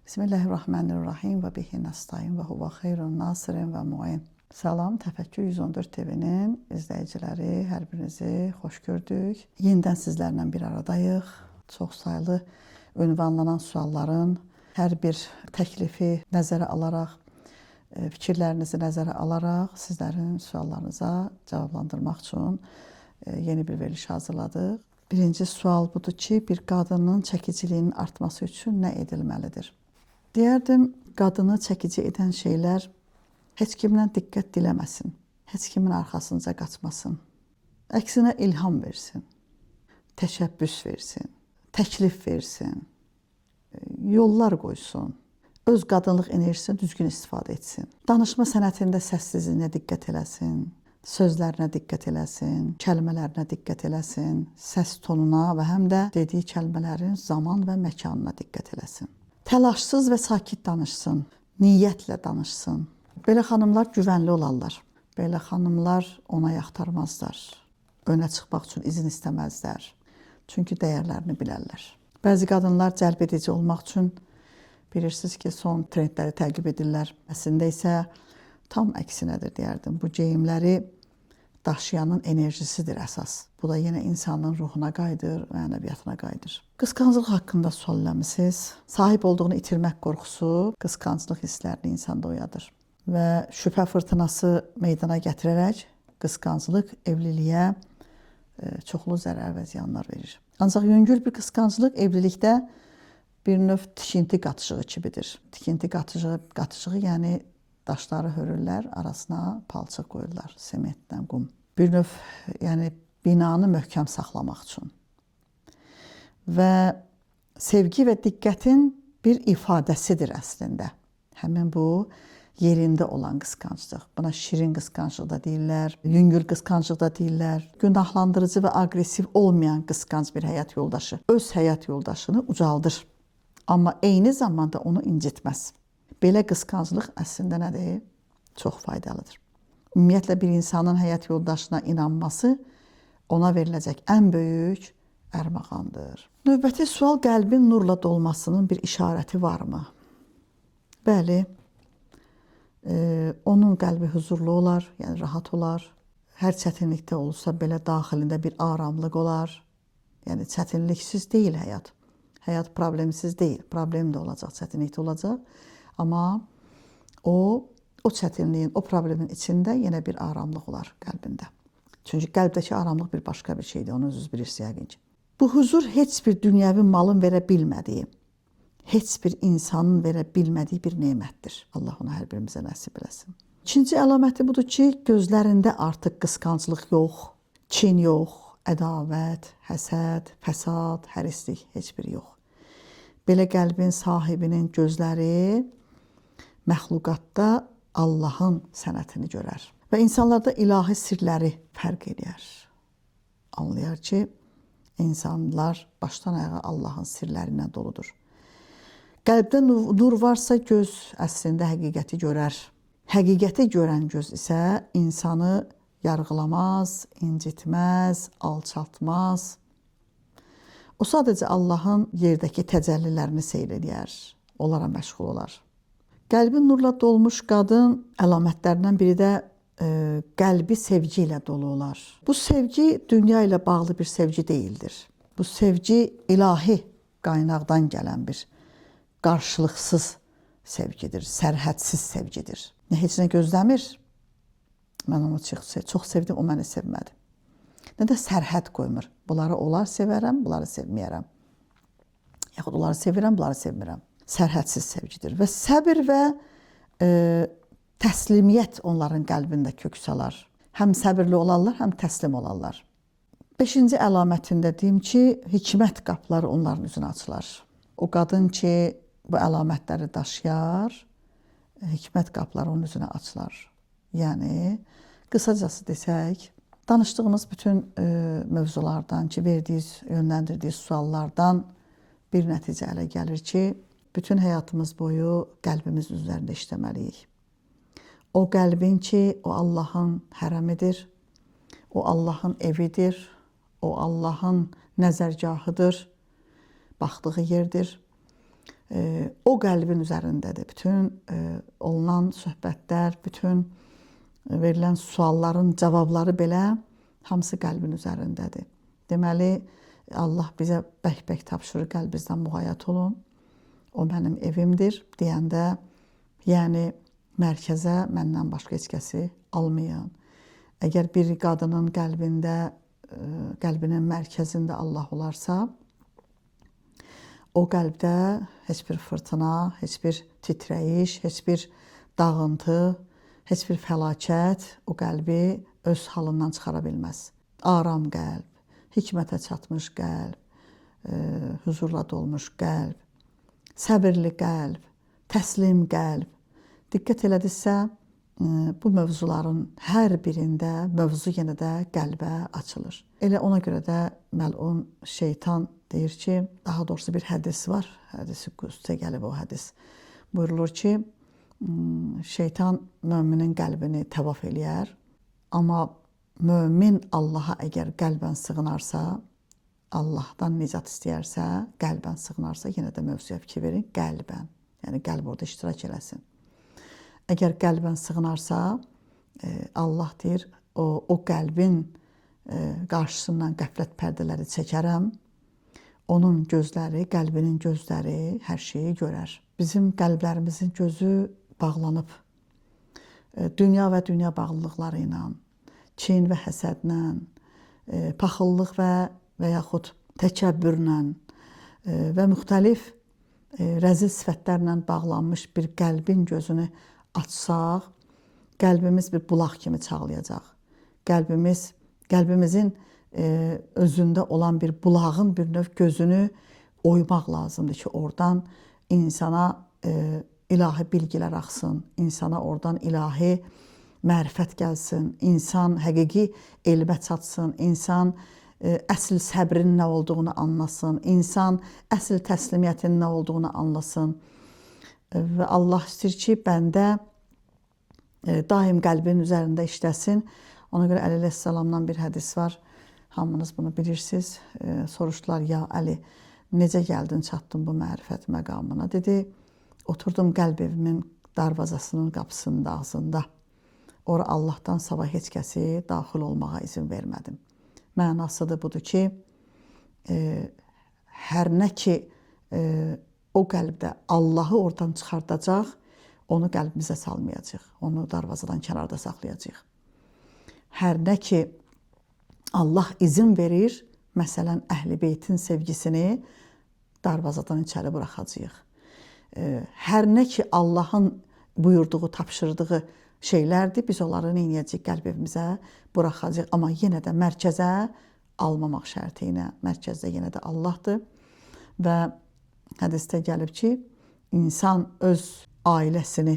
Bismillahirrahmanirrahim və bihi nəstaîn və huvə xeyrun nasirin və muin. Salam, Təfəkkür 114 TV-nin izləyiciləri, hər birinizi xoş gördük. Yenidən sizlərlə bir aradayıq. Çox saylı ünvanlanan sualların hər bir təklifi nəzərə alaraq, fikirlərinizi nəzərə alaraq sizlərin suallarınıza cavablandırmaq üçün yeni bir veriliş hazırladıq. Birinci sual budur ki, bir qadının çəkiciliyinin artması üçün nə edilməlidir? Deyərdim, qadını çəkici edən şeylər heç kimdən diqqət diləməsin, heç kimin arxasınca qaçmasın. Əksinə ilham versin, təşəbbüs versin, təklif versin, yollar qoysun, öz qadınlıq enerjisini düzgün istifadə etsin. Danışma sənətində səssizliyinə diqqət eləsin, sözlərinə diqqət eləsin, kəlmələrinə diqqət eləsin, səs tonuna və həm də dediyi kəlmələrin zaman və məkanına diqqət eləsin. Təlaşsız və sakit danışsın, niyyətlə danışsın. Belə xanımlar güvənli olarlar. Belə xanımlar ona yaxtarmazlar. Önə çıxmaq üçün izin istəməzlər. Çünki dəyərlərini bilərlər. Bəzi qadınlar cəlb edici olmaq üçün bilirsiniz ki, son trendləri təqib edirlər. Əslində isə tam əksinədir deyərdim. Bu geyimləri daşıyanın enerjisidir əsas. Bu da yenə insanın ruhuna qayıdır, mənəviyyatına qayıdır. Qısqanclıq haqqında sual eləmisiniz. Sahib olduğunu itirmək qorxusu qısqanclıq hisslərini insanda oyadır. Və şübhə fırtınası meydana gətirərək qısqanclıq evliliyə çoxlu zərər və ziyanlar verir. Ancaq yüngül bir qısqanclıq evlilikdə bir növ tikinti qatıcığı kimidir. Tikinti qatıcığı yəni daşları hörürlər, arasına palçıq qoyurlar, sementdən, qum. Bir növ yəni binanı möhkəm saxlamaq üçün. Və sevgi və diqqətin bir ifadəsidir əslində. Həmin bu yerində olan qısqanclıq. Buna şirin qısqanclıq da deyirlər, yüngül qısqanclıq da deyirlər. Günahlandırıcı və aqressiv olmayan qısqanc bir həyat yoldaşı öz həyat yoldaşını ucaldır. Amma eyni zamanda onu incitməz. Belə qısqanclıq əslində nədir? Çox faydalıdır. Ümumiyyətlə bir insanın həyat yoldaşına inanması ona veriləcək ən böyük ərmağandır. Növbəti sual, qəlbin nurla dolmasının bir işarəti varmı? Bəli, onun qəlbi huzurlu olar, yəni rahat olar. Hər çətinlikdə olsa belə daxilində bir aramlıq olar. Yəni çətinliksiz deyil həyat. Həyat problemsiz deyil. Problem də olacaq, çətinlik də olacaq. Amma o çətinliyin, o problemin içində yenə bir aramlıq olar qəlbində. Çünki qəlbdəki aramlıq bir başqa bir şeydir, onu özünüz bilirsiniz yəqin ki. Bu huzur heç bir dünyəvi malın verə bilmədiyi, heç bir insanın verə bilmədiyi bir nemətdir. Allah onu hər birimizə nəsib eləsin. İkinci əlaməti budur ki, gözlərində artıq qısqanclıq yox, kin yox, ədavət, həsəd, fəsad, hərislik, heç biri yox. Belə qəlbin sahibinin gözləri məxluqatda Allahın sənətini görər. Və insanlarda ilahi sirləri fərq edir. Anlayar ki, insanlar başdan ayağa Allahın sirlərindən doludur. Qəlbdə nur varsa göz əslində həqiqəti görər. Həqiqəti görən göz isə insanı yargılamaz, incitməz, alçaltmaz. O sadəcə Allahın yerdəki təcəllilərini seyr edir, onlara məşğul olar. Qəlbi nurla dolmuş qadın əlamətlərindən biri də qəlbi sevgi ilə dolu olar. Bu sevgi dünya ilə bağlı bir sevgi deyildir. Bu sevgi ilahi qaynaqdan gələn bir qarşılıqsız sevgidir, sərhədsiz sevgidir. Heç nə gözləmir. Mən onu çox sevdim, o məni sevmədi. Nə də sərhəd qoymur. Bunları onlar sevərəm, bunları sevməyərəm. Yaxud onları sevirəm, bunları sevmirəm. Sərhədsiz sevgidir. Və səbir və təslimiyyət onların qəlbində kök salar. Həm səbirli olarlar, həm təslim olarlar. 5-ci əlamətində deyim ki, hikmət qapıları onların üzünə açılar. O qadın ki, bu əlamətləri daşıyar, hikmət qapıları onun üzünə açılar. Yəni, qısacası desək, danışdığımız bütün mövzulardan ki, yönləndirdiyi suallardan bir nəticə ələ gəlir ki, bütün həyatımız boyu qəlbimiz üzərində işləməliyik. O qəlbin ki, o Allahın hərəmidir, o Allahın evidir, o Allahın nəzərgahıdır, baxdığı yerdir. o qəlbin üzərindədir. Bütün olunan söhbətlər, bütün verilən sualların cavabları belə hamısı qəlbin üzərindədir. Deməli, Allah bizə bək-bək tapşırır, qəlbinizdən müğayət olun. O mənim evimdir deyəndə, yəni mərkəzə məndən başqa heç kəsi almayın. Əgər bir qadının qəlbinin mərkəzində Allah olarsa, o qəlbdə heç bir fırtına, heç bir titrəyiş, heç bir dağıntı, heç bir fəlakət o qəlbi öz halından çıxara bilməz. Aram qəlb, hikmətə çatmış qəlb, huzurla dolmuş qəlb, səbirli qəlb, təslim qəlb. Diqqət elədinizsə, bu mövzuların hər birində mövzu yenə də qəlbə açılır. Elə ona görə də məlun şeytan deyir ki, daha doğrusu bir hədis var, hədisi qudusda gəlib o hədis. Buyurulur ki, şeytan möminin qəlbini təvaf eləyər, amma mömin Allaha əgər qəlbən sığınarsa, Allahdan nicat istəyərsə, qəlbən sığınarsa, yenə də mövzuya fikir verin, qəlbən. Yəni qəlb orada iştirak eləsin. Əgər qəlbən sığınarsa, Allah deyir, o qəlbin qarşısından qəflət pərdələri çəkərəm. Onun gözləri, qəlbinin gözləri hər şeyi görər. Bizim qəlblərimizin gözü bağlanıb. Dünya və dünya bağlılıqları ilə, kin və həsədlə, paxıllıq və yaxud təkəbbürlə və müxtəlif rəzil sifətlərlə bağlanmış bir qəlbin gözünü açsaq, qəlbimiz bir bulaq kimi çağlayacaq. Qəlbimizin özündə olan bir bulağın bir növ gözünü oymaq lazımdır ki, oradan insana ilahi bilgilər axsın, insana oradan ilahi mərifət gəlsin, insan həqiqi elmə çatsın, insan əsl səbrin nə olduğunu anlasın, insan əsl təslimiyyətin nə olduğunu anlasın. Və Allah istəyir ki, bəndə daim qəlbin üzərində işləsin. Ona görə Əli əleyhissalamdan bir hədis var. Hamınız bunu bilirsiniz. Soruşdular, ya Əli, necə gəldin, çatdın bu mərifət məqamına? Dedi, oturdum qəlb evimin darvazasının qapısının ağzında. Ora Allahdan savayı heç kəsi daxil olmağa izin vermədim. Mənasıdır budur ki, hər nə ki o qəlbdə Allahı oradan çıxardacaq, onu qəlbimizə salmayacaq, onu darvazadan kənarda saxlayacaq. Hər nə ki Allah izin verir, məsələn, Əhl-i Beytin sevgisini darvazadan içəri buraxacaq. Hər nə ki Allahın buyurduğu, tapşırdığı şeylərdir, biz onları neynəyəcəyik, qəlb evimizə buraxacaq. Amma yenə də mərkəzə almamaq şərti ilə, mərkəzdə yenə də Allahdır. Və hədisdə gəlib ki, insan öz ailəsini,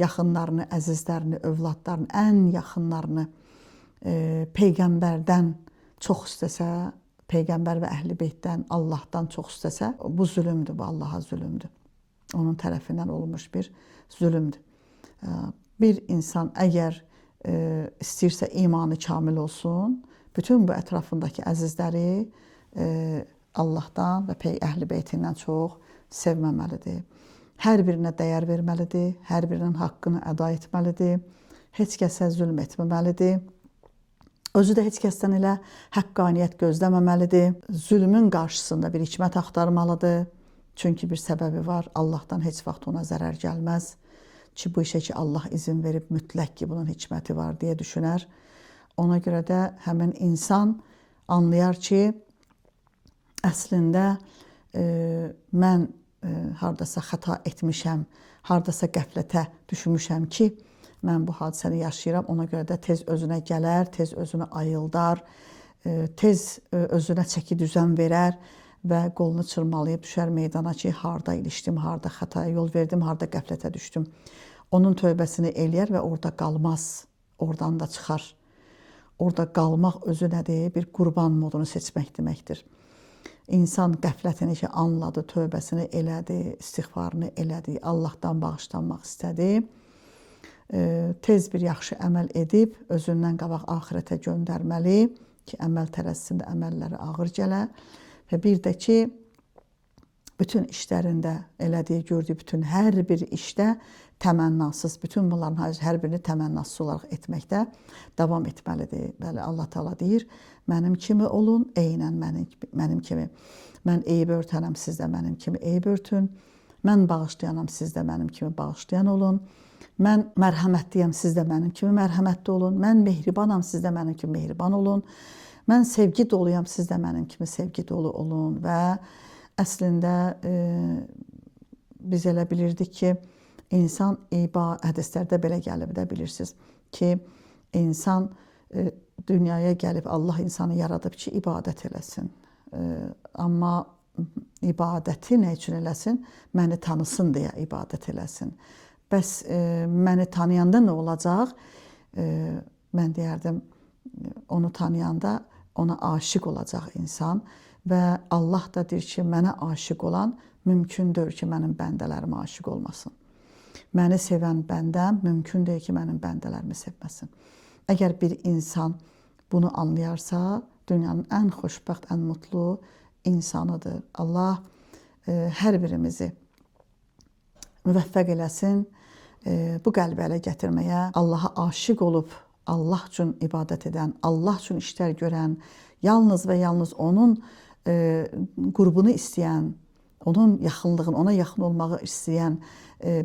yaxınlarını, əzizlərini, övladlarını, ən yaxınlarını Peyğəmbərdən çox istəsə, Peyğəmbər və Əhl-i Beytdən, Allahdan çox istəsə, bu zülümdür, bu Allaha zülümdür. Onun tərəfindən olmuş bir zülümdür. Bir insan əgər istəyirsə imanı kamil olsun, bütün bu ətrafındakı əzizləri Allahdan və Əhl-i Beytindən çox sevməməlidir. Hər birinə dəyər verməlidir, hər birinin haqqını əda etməlidir, heç kəsə zülm etməməlidir. Özü də heç kəsdən elə həqqaniyyət gözləməməlidir. Zülmün qarşısında bir hikmət axtarmalıdır. Çünki bir səbəbi var, Allahdan heç vaxt ona zərər gəlməz. Ki bu işə ki Allah izin verib mütləq ki bunun hikməti var deyə düşünər. Ona görə də həmin insan anlayar ki, əslində mən hardasa xəta etmişəm, hardasa qəflətə düşmüşəm ki, mən bu hadisəni yaşayıram. Ona görə də tez özünə gələr, tez özünü ayıldar, tez özünə çəki düzən verər və qolunu çırmalayıb düşər meydana ki, harda ilişdim, harda xətaya yol verdim, harda qəflətə düşdüm. Onun tövbəsini eləyər və orada qalmaz, oradan da çıxar. Orada qalmaq özü nədir? Bir qurban modunu seçmək deməkdir. İnsan qəflətini ki, anladı, tövbəsini elədi, istiğfarını elədi, Allahdan bağışlanmaq istədi. Tez bir yaxşı əməl edib, özündən qabaq axirətə göndərməli ki, əməl tərəzisində əməlləri ağır gələ. Və bir də ki, bütün işlərində elədiyi, gördüyü bütün hər bir işdə təmənnasız, bütün bunların hər birini təmənnasız olaraq etməkdə davam etməlidir. Bəli, Allah Teala deyir, mənim kimi olun, eynən mənim kimi. Mən eyib örtənəm, siz də mənim kimi eyib örtün. Mən bağışlayanam, siz də mənim kimi bağışlayan olun. Mən mərhəmətliyəm, siz də mənim kimi mərhəmətli olun. Mən mehribanam, siz də mənim kimi mehriban olun. Mən sevgi doluyam, siz də mənim kimi sevgi dolu olun. Və əslində biz elə bilirdik ki, insan hədislərdə belə gəlib də bilirsiniz ki, insan dünyaya gəlib, Allah insanı yaradıb ki, ibadət eləsin. Amma ibadəti nə üçün eləsin? Məni tanısın deyə ibadət eləsin. Bəs məni tanıyanda nə olacaq? Mən deyərdim, onu tanıyanda ona aşiq olacaq insan və Allah da deyir ki, mənə aşiq olan mümkündür ki, mənim bəndələrimə aşiq olmasın. Məni sevən bəndəm mümkün deyil ki, mənim bəndələrimi sevməsin. Əgər bir insan bunu anlayarsa, dünyanın ən xoşbəxt, ən mutlu insanıdır. Allah hər birimizi müvəffəq eləsin bu qəlbi ələ gətirməyə, Allaha aşiq olub, Allah üçün ibadət edən, Allah üçün işlər görən, yalnız və yalnız onun qürbunu istəyən, onun yaxınlığını, ona yaxın olmağı istəyən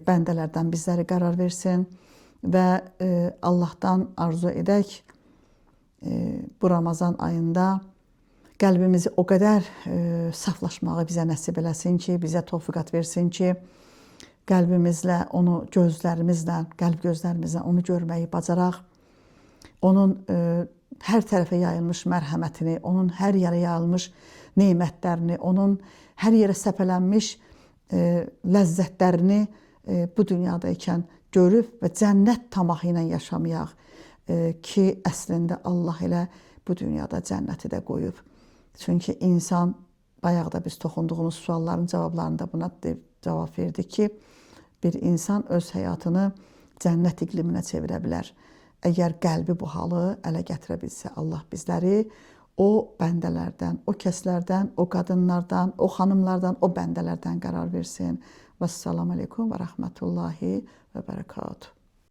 bəndələrdən bizləri qərar versin və Allahdan arzu edək bu Ramazan ayında qəlbimizi o qədər saflaşmağı bizə nəsib eləsin ki, bizə tövfiqat versin ki, qəlbimizlə, onu gözlərimizlə, qəlb gözlərimizlə onu görməyi bacaraq, onun hər tərəfə yayılmış mərhəmətini, onun hər yerə yayılmış nemətlərini, onun hər yerə səpələnmiş ləzzətlərini bu dünyada ikən görüb və cənnət tamahı ilə yaşamayaq ki, əslində Allah elə bu dünyada cənnəti də qoyub. Çünki insan, bayaq da biz toxunduğumuz sualların cavablarında buna cavab verdi ki, bir insan öz həyatını cənnət iqliminə çevirə bilər. Əgər qəlbi bu halı ələ gətirə bilsə, Allah bizləri o bəndələrdən, o kəslərdən, o qadınlardan, o xanımlardan, o bəndələrdən qərar versin. Vəssalamu aleykum və rəhmətullahi və bərəkatuhu.